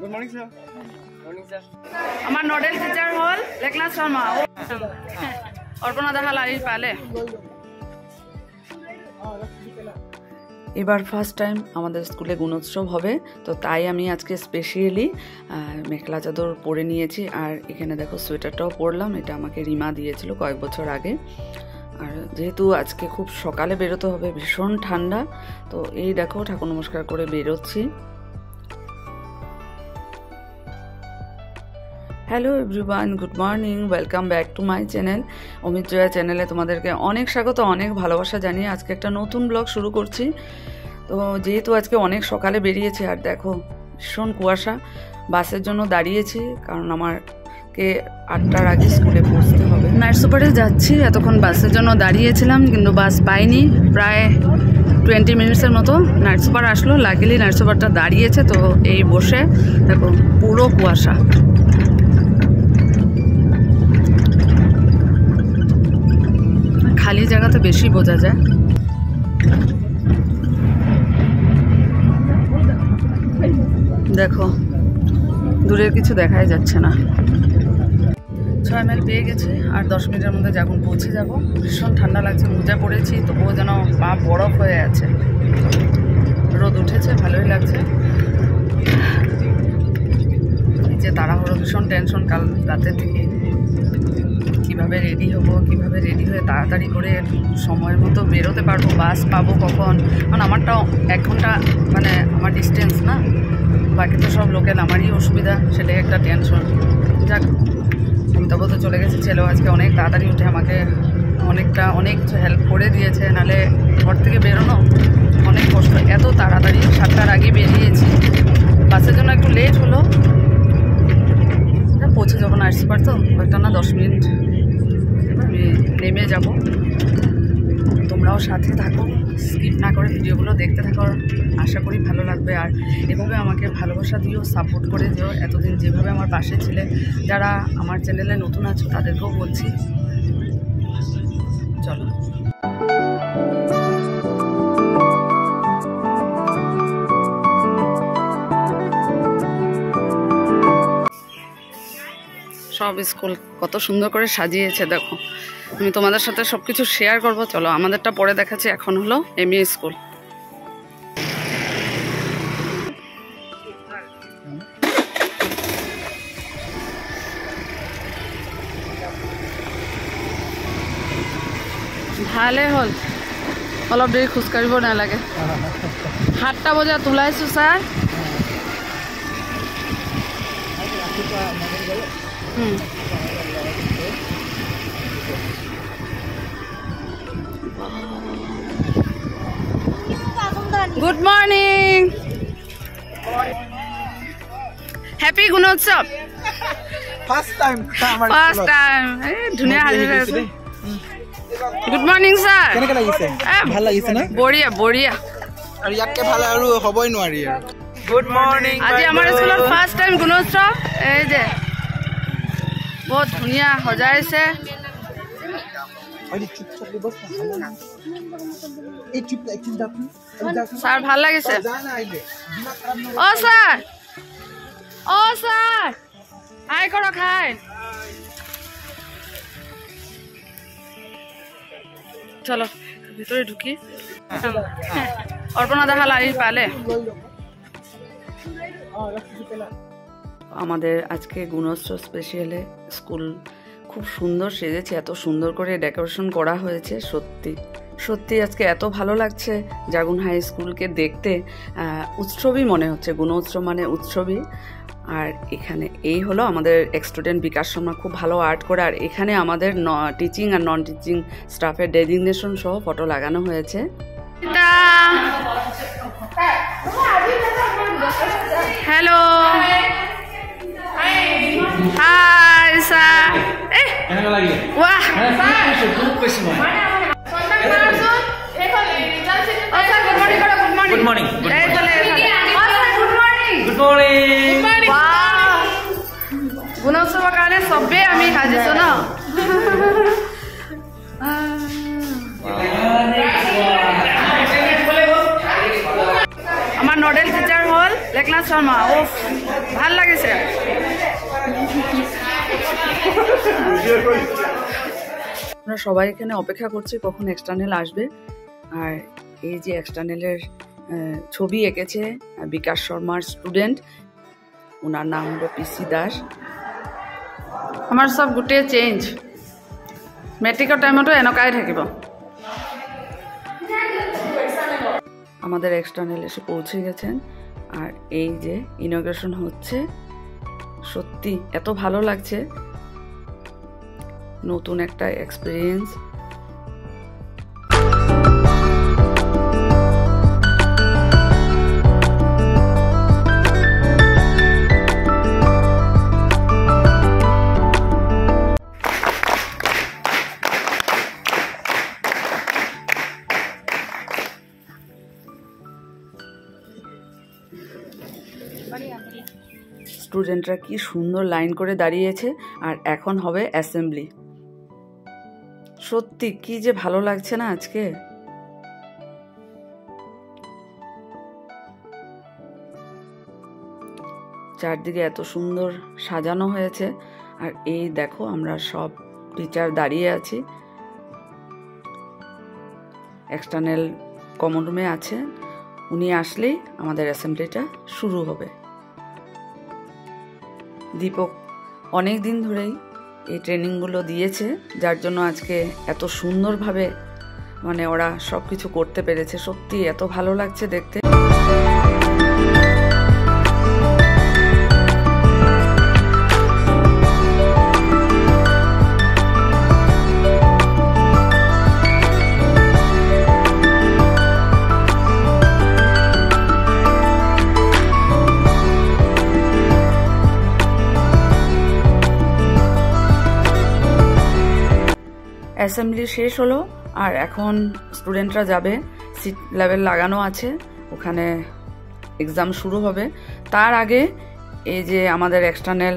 Good morning, sir. Morning, sir. আমার nodal teacher হল লেখনাথ শর্মা অর্পণা দেখা লাড়ির পালে। এবার ফার্স্ট টাইম আমাদের স্কুলে গুণোৎসব হবে, তো তাই আমি আজকে স্পেশালি মেখলা চাদর পরে নিয়েছি। আর এখানে দেখো সোয়েটারটাও পরলাম, এটা আমাকে রিমা দিয়েছিল কয়েক বছর আগে। আর যেহেতু আজকে খুব সকালে বেরোতে হবে, ভীষণ ঠান্ডা, তো এই দেখো ঠাকুর নমস্কার করে বেরোচ্ছি। Hello everyone, good morning, welcome back to my channel. Amit Jaya চ্যানেলে তোমাদেরকে অনেক স্বাগত, অনেক ভালোবাসা জানিয়ে আজকে একটা নতুন ব্লগ শুরু করছি। তো যেহেতু আজকে অনেক সকালে বেরিয়েছি, আর দেখো ভীষণ কুয়াশা, বাসের জন্য দাঁড়িয়েছি, কারণ আমারকে 8টার আগে স্কুলে পৌঁছতে হবে। নাইট সুপারে যাচ্ছি, এতক্ষণ বাসের জন্য দাঁড়িয়েছিলাম কিন্তু বাস পাইনি। প্রায় 20 মিনিটসের মতো নাইট সুপার আসলো, লাকিলি নাইট সুপারটা দাঁড়িয়েছে। তো এই বসে দেখো পুরো কুয়াশা। খালি জায়গাতে বেশি বোঝা যায়। দেখো দূরের কিছু দেখাই যাচ্ছে না। 6 মাইল পেয়ে গেছি, আর 10 মিনিটের মধ্যে যখন পৌঁছে যাব। ভীষণ ঠান্ডা লাগছে, মোজা পড়েছি, তবুও যেন পা বরফ হয়ে আছে। রোদ উঠেছে, ভালোই লাগছে। এই যে তাড়াহুড়ো, ভীষণ টেনশন কাল রাতের থেকে, কীভাবে রেডি হবো, কীভাবে রেডি হয়ে তাড়াতাড়ি করে সময়ের মতো বেরোতে পারবো, বাস পাবো কখন। কারণ আমারটাও 1 ঘন্টা মানে আমার ডিস্টেন্স না, বাকি তো সব লোকেল, আমারই অসুবিধা, সেটাই একটা টেনশন। যাক, অমিতাভ তো চলে গেছে, ছেলেও আজকে অনেক তাড়াতাড়ি উঠে আমাকে অনেক কিছু হেল্প করে দিয়েছে, নাহলে ঘর থেকে বেরোনো অনেক কষ্ট। এত তাড়াতাড়ি 7টার আগে বেরিয়েছি, বাসের জন্য একটু লেট হলো। পৌঁছে যাবো নাইট সুপার, তো কয়েকটা না 10 মিনিট আমি নেমে যাব। তোমরাও সাথে থাকো, স্কিপ না করে ভিডিওগুলো দেখতে থাকো, আশা করি ভালো লাগবে। আর এভাবে আমাকে ভালোবাসা দিও, সাপোর্ট করে দিও, এতদিন যেভাবে আমার পাশে ছিলে। যারা আমার চ্যানেলে নতুন আছো তাদেরকেও বলছি, চলো। সব স্কুল কত সুন্দর করে সাজিয়েছে দেখো। আমি তোমাদের সাথে সব কিছু শেয়ার করবো, চলো। আমাদেরটা পরে দেখাচ্ছি। এখন হলো এমই স্কুল। ভালে হল, অলপ দেৰি খোজকাঢ়িব নালাগে। 7টা বজাত ওলাইছো sir. Good morning, happy Gunotsav. First time ধুনীয়া হাজিৰ আছে। Good morning sir. কেনেকৈ লাগিছে? ভাল লাগিছে না? বঢ়িয়া বঢ়িয়া, আৰু ইয়াতকৈ ভাল আৰু হ'বই নোৱাৰি। Good morning. আজি আমাৰ স্কুলত ফাৰ্ষ্ট টাইম গুণোৎসৱ। এই যে বহুত ধুনীয়া সজাইছে। ছাৰ ভাল লাগিছে। অ ছাৰ, অ ছাৰ, হাই কৰক, হাই। চলো ভিতরে ঢুকি। অর্পণা দেখা লাড়ির পালে। আমাদের আজকে গুণোৎসব স্পেশালে স্কুল খুব সুন্দর সেজেছে, এত সুন্দর করে ডেকোরেশন করা হয়েছে। সত্যি আজকে এত ভালো লাগছে জাগুন হাই স্কুলকে দেখতে। উৎসবই মনে হচ্ছে, গুণোৎসব মানে উৎসবই। আর এখানে এই হলো আমাদের স্টুডেন্ট বিকাশ শর্মা, খুব ভালো আর্ট করে। আর এখানে আমাদের টিচিং আর নন টিচিং স্টাফের ডেজিগনেশন সহ ফটো লাগানো হয়েছে। Hello, hi sir. বাহ, গুড মর্নিং। গুণোৎসৱৰ কাৰণে চবেই আমি সাজিছো ন। আমাৰ নডেল টিচাৰ হ'ল একনাথ শর্মা, ও ভাল লাগিছে। আমরা সবাই এখানে অপেক্ষা করছি কখন এক্সটার্নাল আসবে। আর এই যে এক্সটার্নালের ছবি এঁকেছে বিকাশ শর্মার স্টুডেন্ট, ওনার নাম হলো পিসি দাস। আমাৰ সব গোটেই চেঞ্জ, মেট্ৰিকৰ টাইমতো এনেকুৱাই থাকিব। আমাদের এক্সটার্নাল এসে পৌঁছে গেছেন আর এই যে ইনগ্রেশন হচ্ছে। সত্যি এত ভালো লাগছে, নতুন একটা এক্সপিরিয়েন্স। স্টুডেন্টরা কি সুন্দর লাইন করে দাঁড়িয়েছে আর এখন হবে অ্যাসেম্বলি। সত্যি কি যে ভালো লাগছে না আজকে। চারদিকে এত সুন্দর সাজানো হয়েছে আর এই দেখো আমরা সব টিচার দাঁড়িয়ে আছি। এক্সটার্নাল কমন রুমে আছে, উনি আসলেই আমাদের অ্যাসেম্বলিটা শুরু হবে। দীপক অনেক দিন ধরেই এই ট্রেনিংগুলো দিয়েছে, যার জন্য আজকে এত সুন্দরভাবে মানে ওরা সব কিছু করতে পেরেছে। সত্যি এত ভালো লাগছে দেখতে। অ্যাসেম্বলি শেষ হলো আর এখন স্টুডেন্টরা যাবে, সিট লেভেল লাগানো আছে, ওখানে এক্সাম শুরু হবে। তার আগে এই যে আমাদের এক্সটার্নাল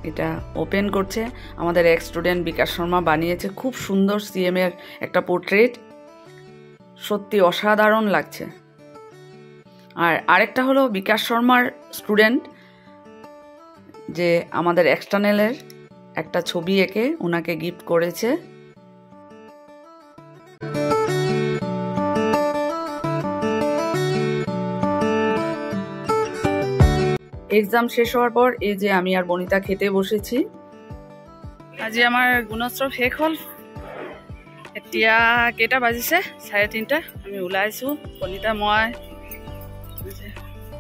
এটা ওপেন করছে আমাদের এক্স স্টুডেন্ট বিকাশ শর্মা বানিয়েছে। খুব সুন্দর সিএম এর একটা পোর্ট্রেট, সত্যি অসাধারণ লাগছে। আর আরেকটা হলো বিকাশ শর্মার স্টুডেন্ট যে আমাদের এক্সটার্নালের একটা ছবি এঁকে ওনাকে গিফট করেছে। এক্সাম শেষ হওয়ার পর এই যে আমি আর বনিতা খেতে বসেছি। আজি আমাৰ গুণোৎসৱ শেষ হ'ল। এতিয়া কেইটা বাজিছে? 3:30। আমি ওলাইছোঁ, বনিতা মই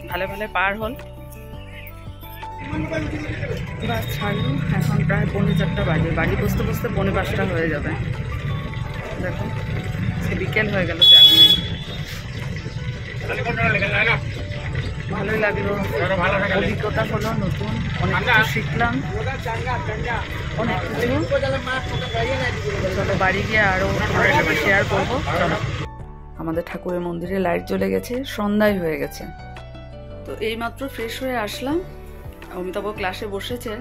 ভালে ভালে পাৰ হ'ল। বাস ছাড়লো, এখন প্রায় 4:45 বাজে। বাড়ি বসতে বসতে 5:45 হয়ে যাবে। দেখো সে বিকেল হয়ে গেল। ভালোই লাগলো, অভিজ্ঞতা হলো নতুন, অনেক কিছু শিখলাম, অনেক কিছু। চলো বাড়ি গিয়ে আরও শেয়ার করবো। চলো, আমাদের ঠাকুরের মন্দিরে লাইট জ্বলে গেছে, সন্ধ্যায় হয়ে গেছে। তো এইমাত্র ফ্রেশ হয়ে আসলাম, অমিতাভ ক্লাসে বসেছে।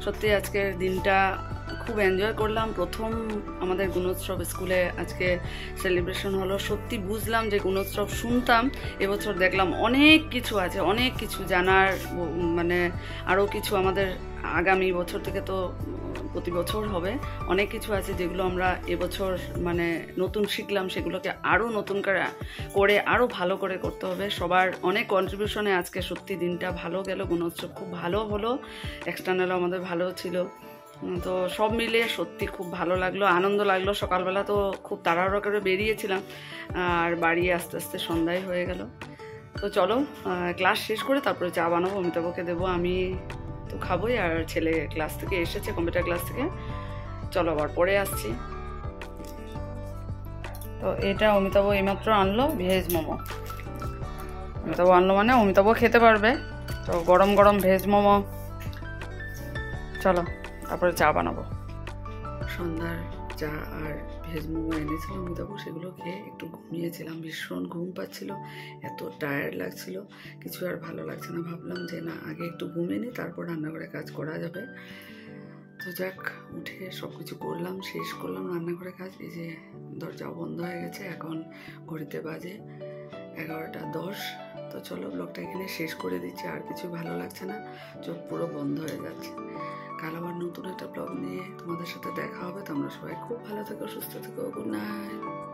সত্যি আজকের দিনটা খুব এনজয় করলাম। প্রথম আমাদের গুণোৎসব স্কুলে আজকে সেলিব্রেশন হলো। সত্যি বুঝলাম যে গুণোৎসব শুনতাম, এবছর দেখলাম অনেক কিছু আছে, অনেক কিছু জানার, মানে আরও কিছু আমাদের আগামী বছর থেকে তো প্রতি বছর হবে, অনেক কিছু আছে যেগুলো আমরা এবছর মানে নতুন শিখলাম, সেগুলোকে আরও নতুন করে আরও ভালো করে করতে হবে। সবার অনেক কন্ট্রিবিউশনে আজকে সত্যি দিনটা ভালো গেল। গুণোৎসব খুব ভালো হলো, এক্সটার্নালও আমাদের ভালো ছিল। তো সব মিলিয়ে সত্যি খুব ভালো লাগলো, আনন্দ লাগলো। সকালবেলা তো খুব তাড়াহুড়ো করে বেরিয়েছিলাম আর বাড়ি আস্তে আস্তে সন্ধ্যায় হয়ে গেল। তো চলো ক্লাস শেষ করে তারপরে চা বানাবো, অমিতাভকে দেবো, আমি তো খাবোই। আর ছেলে ক্লাস থেকে এসেছে, কম্পিউটার ক্লাস থেকে। চলো আবার পরে আসছি। তো এটা অমিতাভ এইমাত্র আনলো ভেজ মোমো। অমিতাভ আনলো মানে অমিতাভ খেতে পারবে। তো গরম গরম ভেজ মোমো। চলো তারপরে চা বানাবো। সন্ধ্যার চা আর ভেজ মোমো এনেছিলাম অমিতাভ, সেগুলো খেয়ে একটু ঘুমিয়েছিলাম। ভীষণ ঘুম পাচ্ছিল, এত টায়ার্ড লাগছিল, কিছু আর ভালো লাগছে না। ভাবলাম যে না, আগে একটু ঘুমিয়ে নিই, তারপর রান্নাঘরে কাজ করা যাবে। তো যাক, উঠে সব কিছু করলাম, শেষ করলাম রান্নাঘরে কাজ। এই যে দরজাও বন্ধ হয়ে গেছে, এখন ঘড়িতে বাজে 11:10। তো চলো ব্লগটা এখানে শেষ করে দিচ্ছি, আর কিছু ভালো লাগছে না, চোখ পুরো বন্ধ হয়ে যাচ্ছে। কাল আবার নতুন একটা ব্লগ নিয়ে তোমাদের সাথে দেখা হবে। তোমরা সবাই খুব ভালো থেকো, সুস্থ থেকো। Good night.